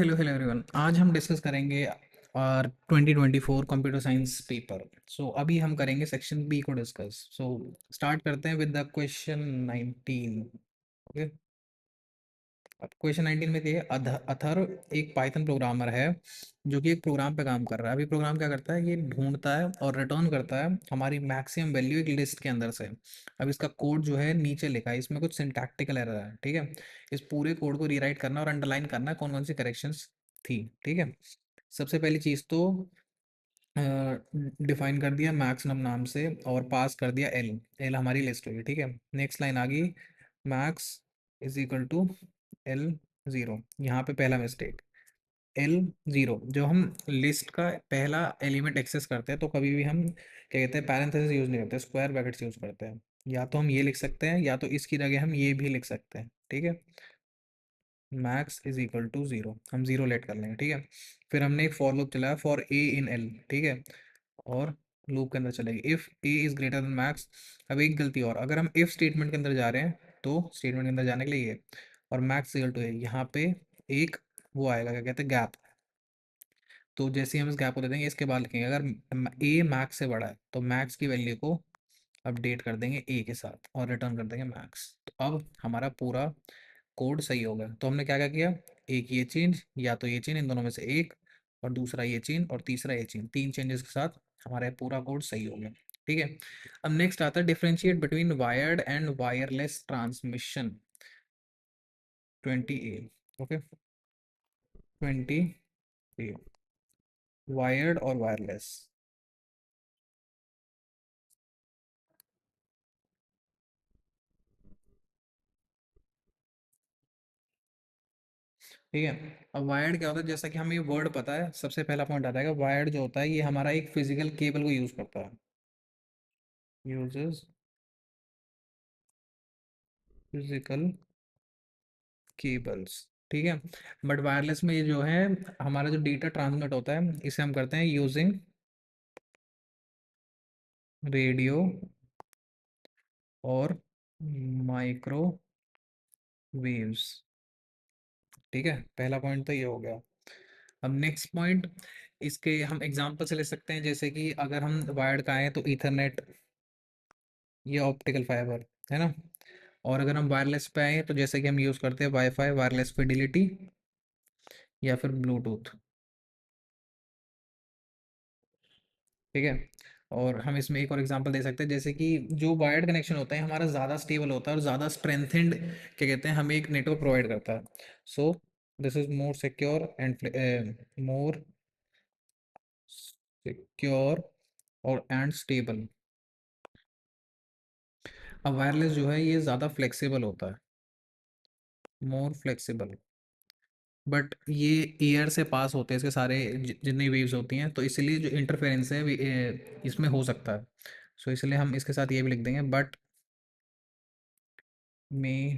Hello hello everyone. आज हम discuss करेंगे और 2024 कंप्यूटर साइंस पेपर। सो अभी हम करेंगे सेक्शन बी को डिस्कस। सो स्टार्ट करते हैं विद द क्वेश्चन 19। ओके। अब क्वेश्चन 19 में दिए अथर एक पाइथन प्रोग्रामर है जो कि एक प्रोग्राम पे काम कर रहा है। अभी प्रोग्राम क्या करता है, ये ढूंढता है और रिटर्न करता है हमारी मैक्सिमम वैल्यू एक लिस्ट के अंदर से। अब इसका कोड जो है नीचे लिखा है, इसमें कुछ सिंटैक्टिकल एरर है। ठीक है। इस पूरे कोड को रीराइट करना और अंडरलाइन करना कौन कौन सी करेक्शंस थी। ठीक है। सबसे पहली चीज़ तो डिफाइन कर दिया मैक्स नाम से और पास कर दिया एल। एल हमारी लिस्ट हुई। ठीक है। नेक्स्ट लाइन आ गई, max is equal to L zero. यहाँ पे पहला मिस्टेक, एल ज़ीरो। जो हम लिस्ट का पहला एलिमेंट एक्सेस करते हैं तो कभी भी हम क्या कहते हैं, पैरेंथेसिस यूज़ नहीं करते, स्क्वायर ब्रैकेट्स यूज़ करते हैं। या तो हम ये लिख सकते हैं या तो इसकी जगह हम ये भी लिख सकते हैं। ठीक है। Max is equal to zero, हम ज़ीरो लेट कर लेंगे। ठीक है। फिर हमने एक फॉर लूप चलाया फॉर ए इन एल। ठीक है। और लूप के अंदर चलेगी if A is greater than max. अब एक गलती और, अगर हम इफ़ स्टेटमेंट के अंदर जा रहे हैं तो स्टेटमेंट के अंदर जाने के लिए ये और मैक्स इक्वल टू ए, यहाँ पे एक वो आएगा, क्या कहते हैं, गैप। तो जैसे ही हम इस गैप को दे देंगे इसके बाद लिखेंगे अगर ए मैक्स से बड़ा है तो मैक्स की वैल्यू को अपडेट कर देंगे ए के साथ और रिटर्न कर देंगे मैक्स। तो अब हमारा पूरा कोड सही हो गया। तो हमने क्या क्या किया, एक ये चेंज या तो ये चेंज, इन दोनों में से एक, और दूसरा ये चेंज और तीसरा ये चेंज, तीन चेंजेस के साथ हमारा ये पूरा कोड सही हो गया। ठीक है। अब नेक्स्ट आता है differentiate between wired and wireless transmission. 20A। Okay. 20A, wired और वायरलेस। ठीक है। अब वायर्ड क्या होता है, जैसा कि हमें ये वर्ड पता है, सबसे पहला पॉइंट आता है वायर्ड जो होता है ये हमारा एक फिजिकल केबल को यूज करता है। Uses physical cables. ठीक है। बट वायरलेस में ये जो है हमारा जो डेटा ट्रांसमिट होता है इसे हम करते हैं यूजिंग रेडियो और माइक्रोवेव्स। ठीक है। पहला पॉइंट तो ये हो गया। अब नेक्स्ट पॉइंट, इसके हम एग्जांपल से ले सकते हैं, जैसे कि अगर हम वायर्ड का आए तो ईथरनेट, ये ऑप्टिकल फाइबर है ना। और अगर हम वायरलेस पे आए तो जैसे कि हम यूज़ करते हैं वाईफाई, वायरलेस फिडिलिटी या फिर ब्लूटूथ। ठीक है। और हम इसमें एक और एग्जांपल दे सकते हैं, जैसे कि जो वायर्ड कनेक्शन होता है हमारा ज़्यादा स्टेबल होता है और ज़्यादा स्ट्रेंथेंड क्या कहते हैं, हमें एक नेटवर्क प्रोवाइड करता है। So this is more secure and more secure और एंड स्टेबल। अब वायरलेस जो है ये ज़्यादा फ्लेक्सिबल होता है, मोर फ्लेक्सिबल। बट ये एयर से पास होते हैं इसके सारे जितनी वेव्स होती हैं, तो इसलिए जो इंटरफेरेंस है इसमें हो सकता है। सो इसलिए हम इसके साथ ये भी लिख देंगे, बट मे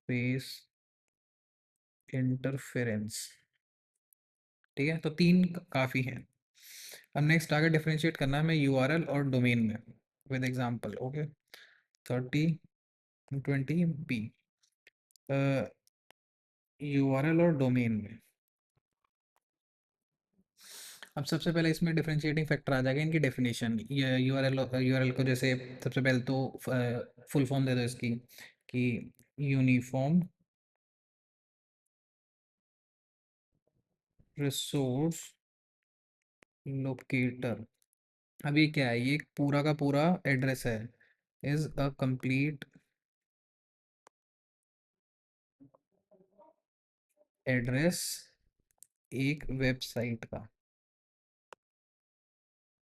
फेस इंटरफेरेंस। ठीक है। तो तीन काफ़ी हैं। अब नेक्स्ट आगे डिफरेंशिएट करना है हमें यूआरएल और डोमेन में with example. Okay. 30 20 B, URL और डोमेन में। अब सबसे पहले इसमें डिफरेंशिएटिंग फैक्टर आ जाएगा इनकी डेफिनेशन। ये यूआरएल को जैसे सबसे पहले तो फुल फॉर्म दे दो इसकी कि यूनिफॉर्म रिसोर्स लोकेटर। अब ये क्या है, ये एक पूरा का पूरा एड्रेस है, इज अ कंप्लीट एड्रेस एक वेबसाइट का।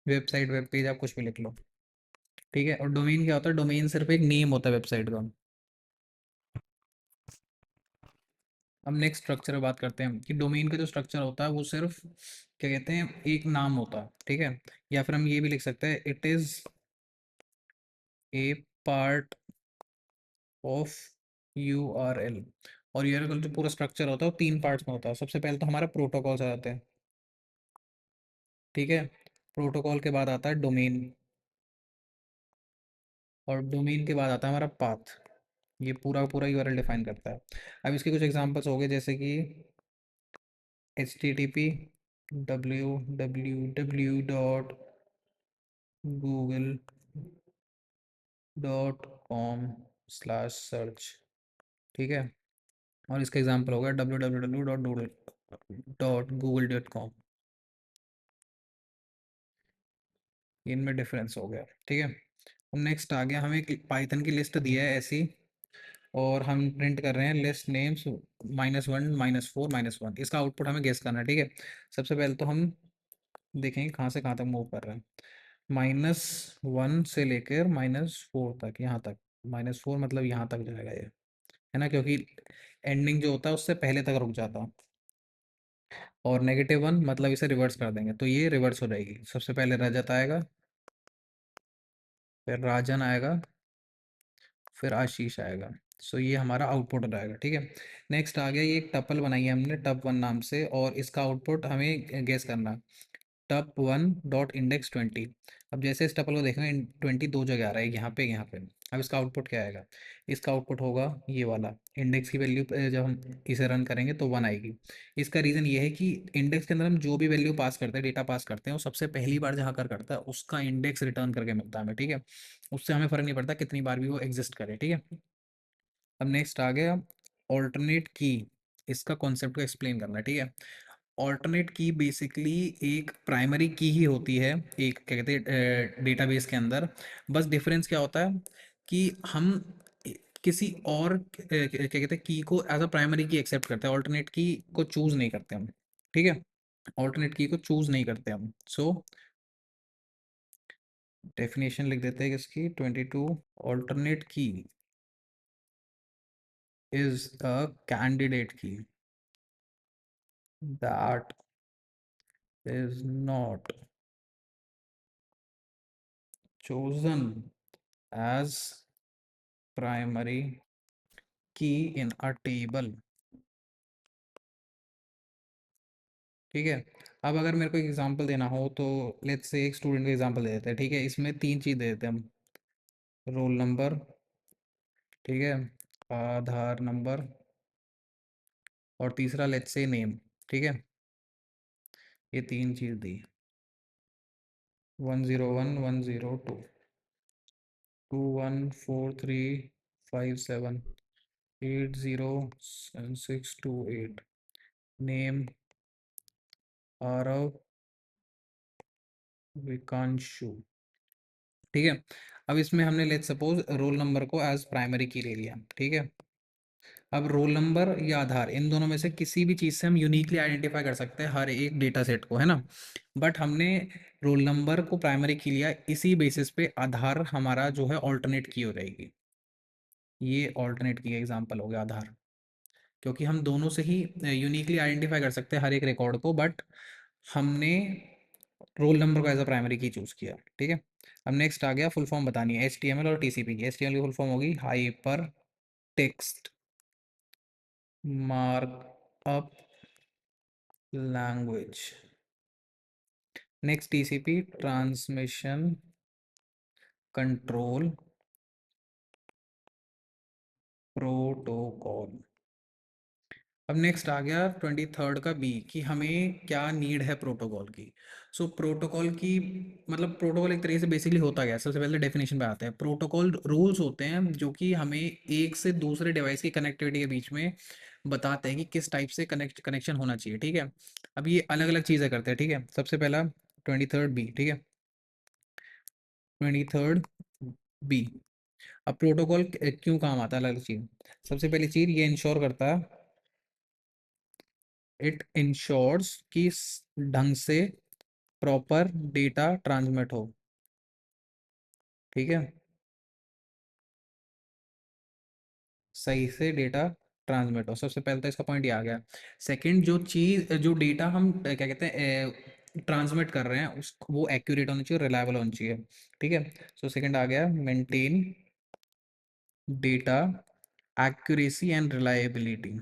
वेबसाइट, वेब पेज, आप कुछ भी लिख लो। ठीक है। और डोमेन क्या होता है, डोमेन सिर्फ एक नेम होता है वेबसाइट का। अब नेक्स्ट स्ट्रक्चर पे बात करते हैं कि डोमेन का जो स्ट्रक्चर होता है वो सिर्फ क्या कहते हैं, एक नाम होता है। ठीक है। या फिर हम ये भी लिख सकते हैं, it is a part of you R L. और यूआरएल का जो पूरा स्ट्रक्चर होता है वो तीन पार्ट्स में होता है। सबसे पहले तो हमारा प्रोटोकॉल्स आ जाते हैं। ठीक है। प्रोटोकॉल के बाद आता है डोमेन, और डोमेन के बाद आता है हमारा पाथ। ये पूरा पूरा यूआरएल डिफाइन करता है। अब इसके कुछ एग्जांपल्स हो गए, जैसे कि http www.google.com/search, ठीक है। और इसका एग्जांपल होगा www.google.com। इनमें डिफरेंस हो गया, ठीक है। अब नेक्स्ट आ गया, हमें एक पाइथन की लिस्ट दी है ऐसी, और हम प्रिंट कर रहे हैं लिस्ट नेम्स -1 -4 -1। इसका आउटपुट हमें गेस करना है, ठीक है। सबसे पहले तो हम देखेंगे कहाँ से कहाँ तक मूव कर रहे हैं। -1 से लेकर -4 तक, यहाँ तक। -4 मतलब यहाँ तक जाएगा ये, है ना, क्योंकि एंडिंग जो होता है उससे पहले तक रुक जाता है। और -1 मतलब इसे रिवर्स कर देंगे तो ये रिवर्स हो जाएगी। सबसे पहले रजत आएगा, फिर राजन आएगा, फिर आशीष आएगा। सो ये हमारा आउटपुट हो जाएगा, ठीक है। नेक्स्ट आ गया, ये एक टपल बनाई है हमने टप 1 नाम से, और इसका आउटपुट हमें गेस करना है। टप 1 डॉट इंडेक्स 20। अब जैसे इस टपल को देखेंगे 20 दो जगह आ रहा है, यहाँ पे यहाँ पे। अब इसका आउटपुट क्या आएगा? इसका आउटपुट होगा ये वाला। इंडेक्स की वैल्यू जब हम इसे रन करेंगे तो 1 आएगी। इसका रीज़न ये है कि इंडेक्स के अंदर हम जो भी वैल्यू पास करते हैं, डेटा पास करते हैं, वो सबसे पहली बार जहाँ कर करता है उसका इंडेक्स रिटर्न करके मिलता है हमें, ठीक है। उससे हमें फ़र्क नहीं पड़ता कितनी बार भी वो एग्जिस्ट करे, ठीक है। अब नेक्स्ट आ गया ऑल्टरनेट की। इसका कॉन्सेप्ट को एक्सप्लेन करना है, ठीक है। ऑल्टरनेट की बेसिकली एक प्राइमरी की ही होती है, एक क्या कहते हैं डेटाबेस के अंदर। बस डिफरेंस क्या होता है कि हम किसी और क्या कहते हैं की को एज अ प्राइमरी की एक्सेप्ट करते हैं, ऑल्टरनेट की को चूज नहीं करते हम, ठीक है। ऑल्टरनेट की को चूज नहीं करते हम। सो डेफिनेशन लिख देते हैं इसकी 22। ऑल्टरनेट की इज अ कैंडिडेट की that is not chosen as primary key in a table, ठीक है। अब अगर मेरे को एग्जांपल देना हो तो लेट्स से एक स्टूडेंट का एग्जांपल दे देते हैं, ठीक है। इसमें 3 चीज़ दे देते हैं हम। रोल नंबर, ठीक है, आधार नंबर, और तीसरा लेट्स से नेम, ठीक है। ये 3 चीज़ दी। 101 102 214357807628 नेम आरव विकांशु, ठीक है। अब इसमें हमने लेट्स सपोज रोल नंबर को एज प्राइमरी की ले लिया, ठीक है। अब रोल नंबर या आधार, इन दोनों में से किसी भी चीज़ से हम यूनिकली आइडेंटिफाई कर सकते हैं हर एक डेटा सेट को, है ना। बट हमने रोल नंबर को प्राइमरी की लिया, इसी बेसिस पे आधार हमारा जो है ऑल्टरनेट की हो रहेगी। ये ऑल्टरनेट की एग्जांपल हो गया आधार, क्योंकि हम दोनों से ही यूनिकली आइडेंटिफाई कर सकते हैं हर एक रिकॉर्ड को, बट हमने रोल नंबर को एज अ प्राइमरी की चूज़ किया, ठीक है। अब नेक्स्ट आ गया फुल फॉर्म बतानी है HTML और TCP की। HTML की फुल फॉर्म होगी hyper text markup language. Next TCP transmission control protocol. अब नेक्स्ट आ गया 23rd का बी, कि हमें क्या नीड है प्रोटोकॉल की। सो प्रोटोकॉल की मतलब प्रोटोकॉल एक तरीके से बेसिकली होता गया। सबसे पहले डेफिनेशन पे आते हैं। प्रोटोकॉल रूल्स होते हैं जो कि हमें एक से दूसरे डिवाइस की कनेक्टिविटी के बीच में बताते हैं कि किस टाइप से कनेक्शन होना चाहिए, ठीक है। अब ये अलग अलग चीज़ें करते हैं, ठीक है। सबसे पहला 23rd बी, ठीक है। 23rd B. अब प्रोटोकॉल क्यों काम आता है, अलग अलग चीज़। सबसे पहली चीज़ ये इंश्योर करता है, इट इंश्योर्स कि ढंग से प्रॉपर डेटा ट्रांसमिट हो, ठीक है। सही से डेटा ट्रांसमिट हो, सबसे पहले तो इसका पॉइंट ये आ गया। सेकंड, जो चीज़ जो डेटा हम क्या कहते हैं ट्रांसमिट कर रहे हैं उस वो एक्यूरेट होनी चाहिए, रिलायबल होनी चाहिए, ठीक है। सो सेकंड आ गया maintain data accuracy and reliability.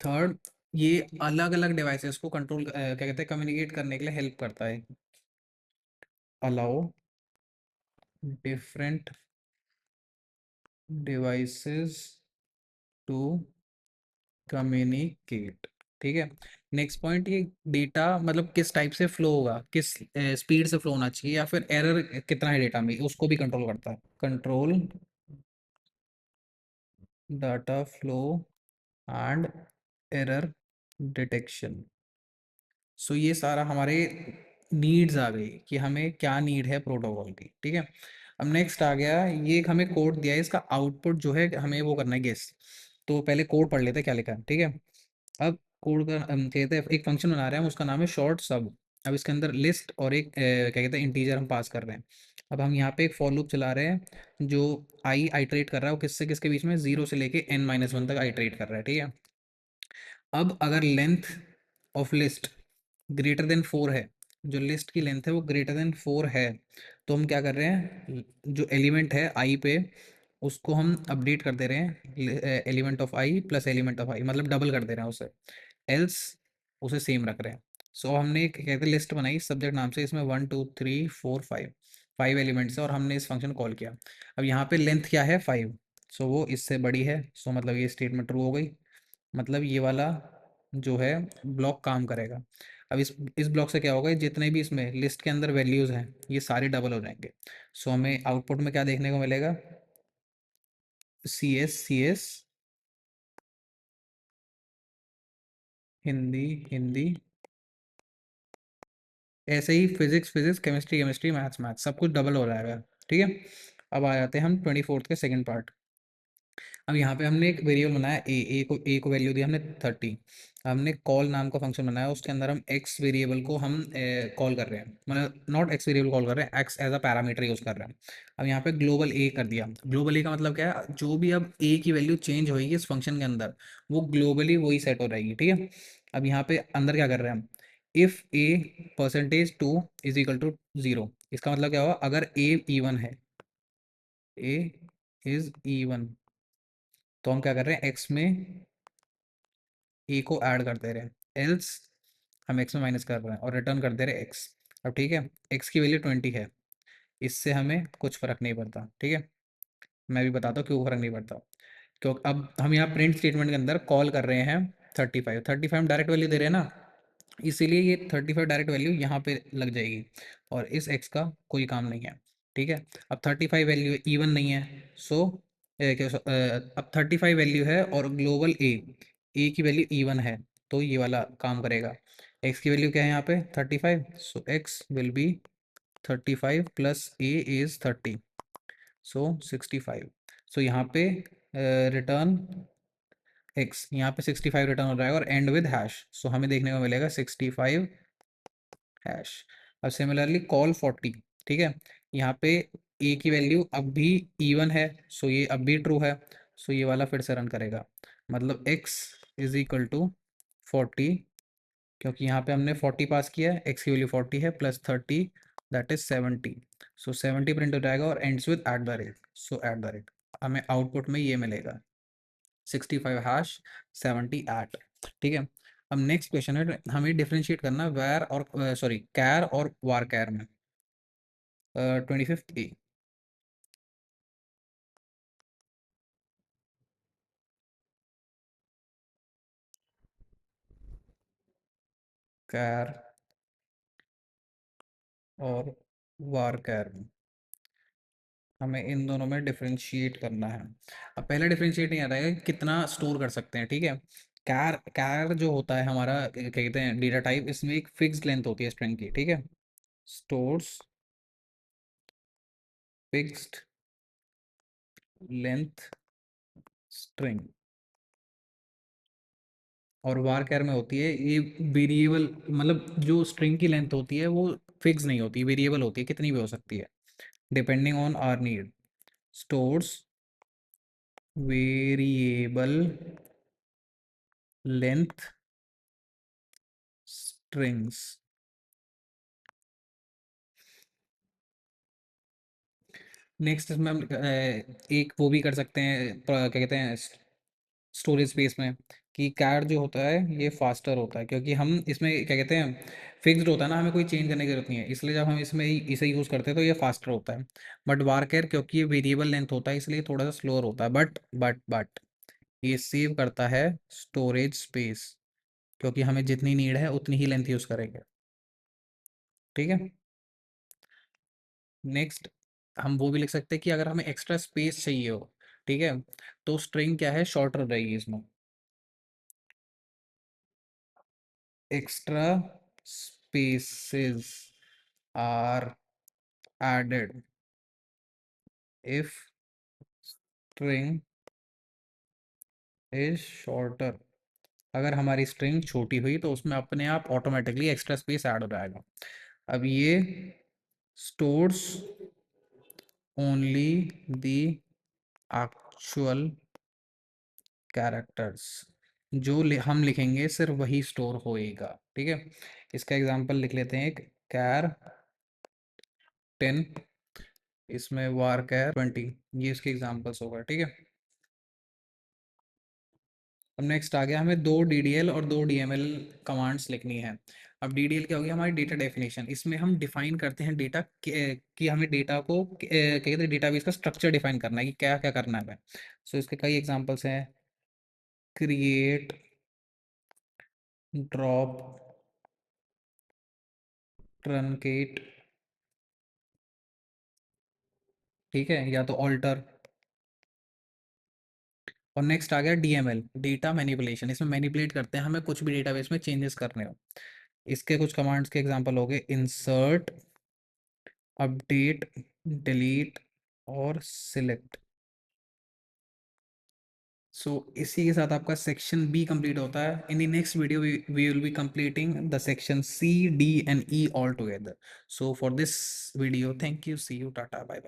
Third, ये अलग अलग डिवाइसेस को कंट्रोल क्या कहते हैं कम्युनिकेट करने के लिए हेल्प करता है। Allow different devices to communicate, ठीक है। नेक्स्ट पॉइंट, ये डेटा मतलब किस टाइप से फ्लो होगा, किस स्पीड से फ्लो होना चाहिए, या फिर एरर कितना है डेटा में, उसको भी कंट्रोल करता है। Control data flow and error detection. So ये सारा हमारे नीड्स आ गई कि हमें क्या नीड है प्रोटोकॉल की, ठीक है। अब नेक्स्ट आ गया, ये एक हमें कोड दिया है, इसका आउटपुट जो है हमें वो करना है गेस। तो पहले कोड पढ़ लेते हैं क्या लिखा है, ठीक है। अब कोड का हम कहते हैं एक फंक्शन बना रहे हैं हम, उसका नाम है शॉर्ट सब। अब इसके अंदर लिस्ट और एक क्या कहते हैं इंटीजर हम पास कर रहे हैं। अब हम यहाँ पे एक फॉर लूप चला रहे हैं जो आई आइटरेट कर रहा है, वो किससे किसके बीच में, 0 से लेके n-1 तक आइटरेट कर रहा है, ठीक है। अब अगर length of list greater than 4 है, जो लिस्ट की लेंथ है वो ग्रेटर देन 4 है, तो हम क्या कर रहे हैं, जो एलिमेंट है आई पे, उसको हम अपडेट कर दे रहे हैं element of I plus element of I, मतलब डबल कर दे रहे हैं उसे, एल्स उसे सेम रख रहे हैं। सो हमने एक कहते हैं लिस्ट बनाई सब्जेक्ट नाम से, इसमें 1 2 3 4 5 5 एलिमेंट्स है, और हमने इस फंक्शन कॉल किया। अब यहाँ पे लेंथ क्या है 5, सो वो इससे बड़ी है, सो मतलब ये स्टेटमेंट ट्रू हो गई। मतलब ये वाला जो है ब्लॉक काम करेगा। अब इस ब्लॉक से क्या होगा, जितने भी इसमें लिस्ट के अंदर वैल्यूज़ हैं ये सारे डबल हो जाएंगे। सो हमें आउटपुट में क्या देखने को मिलेगा, CS हिंदी हिंदी, ऐसे ही physics physics, chemistry chemistry, maths maths, सब कुछ डबल हो जाएगा, ठीक है। अब आ जाते हैं हम 24th के सेकंड पार्ट। अब यहाँ पे हमने एक वेरिएबल बनाया ए को वैल्यू दी हमने 30। हमने कॉल नाम का फंक्शन बनाया, उसके अंदर हम एक्स वेरिएबल को हम कॉल कर रहे हैं, मतलब नॉट एक्स वेरिएबल कॉल कर रहे हैं, X as a parameter use कर रहे हैं। अब यहाँ पे ग्लोबल ए कर दिया। ग्लोबल ए का मतलब क्या है, जो भी अब ए की वैल्यू चेंज होगी इस फंक्शन के अंदर, वो ग्लोबली वही सेट हो जाएगी, ठीक है। अब यहाँ पे अंदर क्या कर रहे हैं हम, if A %2 is equal to 0, इसका मतलब क्या हुआ, अगर ए इवन है, ए इज इवन, तो हम क्या कर रहे हैं, एक्स में ए को ऐड कर दे रहे हैं, एल्स हम एक्स में माइनस कर रहे हैं और रिटर्न कर दे रहे हैं एक्स। अब ठीक है, एक्स की वैल्यू 20 है, इससे हमें कुछ फ़र्क नहीं पड़ता, ठीक है। मैं भी बताता हूँ क्यों फ़र्क नहीं पड़ता। क्योंकि अब हम यहाँ प्रिंट स्टेटमेंट के अंदर कॉल कर रहे हैं 35 हम डायरेक्ट वैल्यू दे रहे हैं ना, इसीलिए ये 35 डायरेक्ट वैल्यू यहाँ पे लग जाएगी, और इस एक्स का कोई काम नहीं है, ठीक है। अब 35 वैल्यू इवन नहीं है, सो अब 35 वैल्यू है और ग्लोबल ए की वैल्यू इवन है, तो ये वाला काम करेगा। एक्स की वैल्यू क्या है यहाँ पे 35, so X will be 35 plus A is 30, so 65। So यहाँ पे रिटर्न एक्स, यहाँ पे 65 रिटर्न हो जाएगा और एंड विद हैश, सो हमें देखने को मिलेगा 65 हैश। अब सिमिलरली कॉल 40, ठीक है। यहाँ पे ए की वैल्यू अब भी इवन है, सो ये अब भी ट्रू है, सो ये वाला फिर से रन करेगा, मतलब x इज इक्वल टू 40, क्योंकि यहाँ पे हमने 40 पास किया है, x की वैल्यू 40 है plus 30 that is 70, so 70 print हो जाएगा और ends with at the rate, so at the rate हमें आउटपुट में ये मिलेगा 65 हैश 70 एट, ठीक है। अब नेक्स्ट क्वेश्चन है, हमें डिफरेंशिएट करना वैर और सॉरी कैर और वार कैर में। 25th ए, कैर और वार कैर में हमें इन दोनों में डिफरेंशिएट करना है। अब पहला डिफरेंशिएट नहीं आता है कितना स्टोर कर सकते हैं, ठीक है। कैर कैर जो होता है हमारा क्या कहते हैं डेटा टाइप, इसमें एक फिक्स्ड लेंथ होती है स्ट्रिंग की, ठीक है। स्टोर्स फिक्स्ड लेंथ स्ट्रिंग, और वार कैर में होती है ये वेरिएबल, मतलब जो स्ट्रिंग की लेंथ होती है वो फिक्स नहीं होती, वेरिएबल होती है, कितनी भी हो सकती है depending on our need. Stores variable length strings. Next इसमें हम एक वो भी कर सकते हैं, क्या कहते हैं स्टोरेज स्पेस में, कि कैर जो होता है ये फास्टर होता है, क्योंकि हम इसमें क्या कहते हैं फिक्स्ड होता है ना, हमें कोई चेंज करने की जरूरत नहीं है, इसलिए जब हम इसमें इसे यूज़ करते हैं तो ये फास्टर होता है। बट वार कैर क्योंकि ये वेरिएबल लेंथ होता है इसलिए थोड़ा सा स्लोअर होता है, बट ये सेव करता है स्टोरेज स्पेस, क्योंकि हमें जितनी नीड है उतनी ही लेंथ यूज़ करेंगे। ठीक है। नेक्स्ट हम वो भी लिख सकते हैं कि अगर हमें एक्स्ट्रा स्पेस चाहिए हो, ठीक है, तो स्ट्रिंग क्या है, शॉर्टर रहेगी इसमें। Extra spaces are added if string is shorter. अगर हमारी स्ट्रिंग छोटी हुई तो उसमें अपने आप ऑटोमेटिकली एक्स्ट्रा स्पेस ऐड हो जाएगा। अब ये stores only the actual characters, जो हम लिखेंगे सिर्फ वही स्टोर होएगा। ठीक है। इसका एग्जांपल लिख लेते हैं, एक कैर 10, इसमें वार कैर 20, ये इसके एग्जांपल्स होगा। ठीक है। अब नेक्स्ट आ गया, हमें दो DDL और दो DML कमांड्स लिखनी है। अब DDL क्या हो गया, हमारी डेटा डेफिनेशन। इसमें हम डिफाइन करते हैं डेटा कि हमें डेटा को क्या कहते हैं, डेटाबेस का स्ट्रक्चर डिफाइन करना है कि क्या क्या करना है हमें। सो इसके कई एग्जांपल्स हैं, क्रिएट, ड्रॉप, ट्रनकेट, ठीक है, या तो ऑल्टर। और नेक्स्ट आ गया DML, डेटा मैनिपुलेशन। इसमें मैनिपुलेट करते हैं हमें कुछ भी डेटाबेस में चेंजेस करने हो। इसके कुछ कमांड्स के एग्जांपल हो गए, इंसर्ट, अपडेट, डिलीट और सिलेक्ट। सो इसी के साथ आपका सेक्शन बी कंप्लीट होता है। In the next video we will be completing the section C, D and E all together. So for this video, thank you, see you, tata, bye bye.